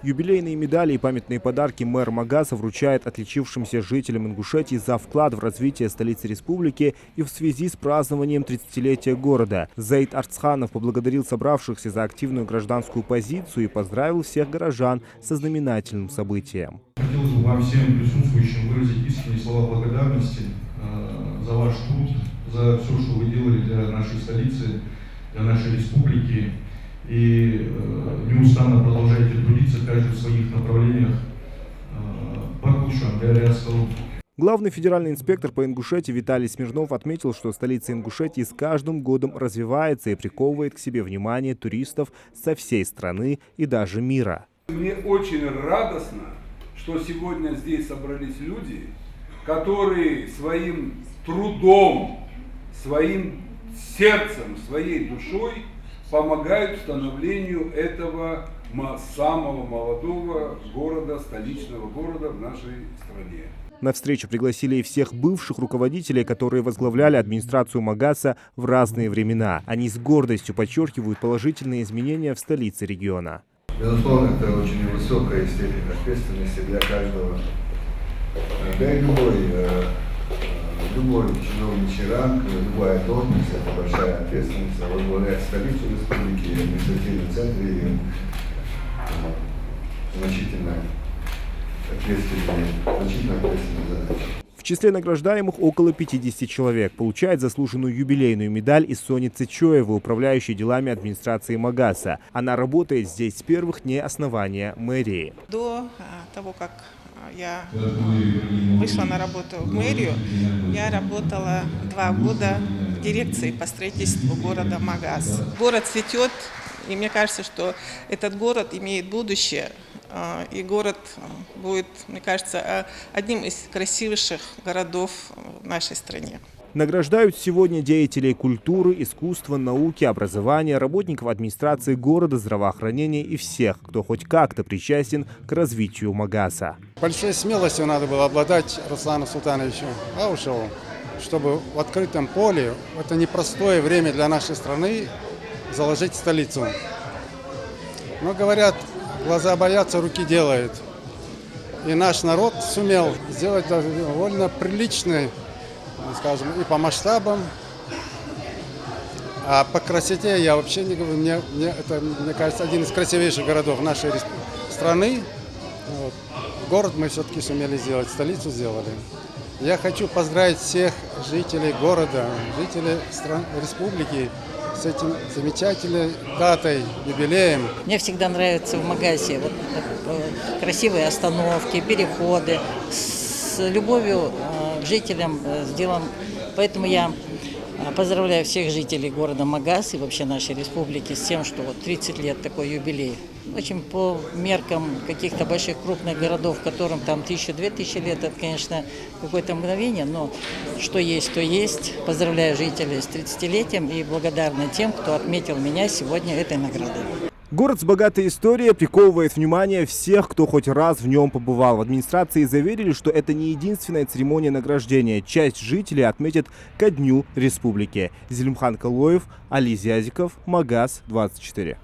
Юбилейные медали и памятные подарки мэр Магаса вручает отличившимся жителям Ингушетии за вклад в развитие столицы республики и в связи с празднованием 30-летия города. Заид Арцханов поблагодарил собравшихся за активную гражданскую позицию и поздравил всех горожан со знаменательным событием. Хотелось бы вам всем присутствующим выразить искренние слова благодарности за ваш труд, за все, что вы делали для нашей столицы, для нашей республики. И неустанно продолжаете трудиться, каждый в своих направлениях. Главный федеральный инспектор по Ингушетии Виталий Смирнов отметил, что столица Ингушетии с каждым годом развивается и приковывает к себе внимание туристов со всей страны и даже мира. Мне очень радостно, что сегодня здесь собрались люди, которые своим трудом, своим сердцем, своей душой помогают становлению этого самого молодого города, столичного города в нашей стране. На встречу пригласили и всех бывших руководителей, которые возглавляли администрацию Магаса в разные времена. Они с гордостью подчеркивают положительные изменения в столице региона. Безусловно, это очень высокая степень ответственности для каждого. Да и любой чиновничий ранг, любая должность, это большая ответственность. Возглавлять столицу республики, административный центр и значительно ответственная задача. В числе награждаемых около 50 человек. Получает заслуженную юбилейную медаль и Соня Цечоева, управляющая делами администрации Магаса. Она работает здесь с первых дней основания мэрии. До того, как я вышла на работу в мэрию, я работала 2 года в дирекции по строительству города Магас. Город цветет, и мне кажется, что этот город имеет будущее. И город будет, мне кажется, одним из красивейших городов в нашей стране. Награждают сегодня деятелей культуры, искусства, науки, образования, работников администрации города, здравоохранения и всех, кто хоть как-то причастен к развитию Магаса. Большой смелостью надо было обладать Руслану Султановичу Аушеву, чтобы в открытом поле, в это непростое время для нашей страны, заложить столицу. Но говорят, глаза боятся, руки делают. И наш народ сумел сделать довольно приличный, скажем, и по масштабам, а по красоте я вообще не говорю, мне кажется, один из красивейших городов нашей страны. Вот. Город мы все-таки сумели сделать, столицу сделали. Я хочу поздравить всех жителей города, жителей республики с этим замечательной датой, юбилеем. Мне всегда нравится в Магасе вот красивые остановки, переходы, с любовью к жителям сделан. Поэтому я поздравляю всех жителей города Магас и вообще нашей республики с тем, что вот 30 лет такой юбилей. Очень по меркам каких-то больших крупных городов, которым там 1000-2000 лет, это, конечно, какое-то мгновение, но что есть, то есть. Поздравляю жителей с 30-летием и благодарна тем, кто отметил меня сегодня этой наградой. Город с богатой историей приковывает внимание всех, кто хоть раз в нем побывал. В администрации заверили, что это не единственная церемония награждения. Часть жителей отметят ко дню республики. Зелимхан Калоев, Али Зязиков, Магас 24.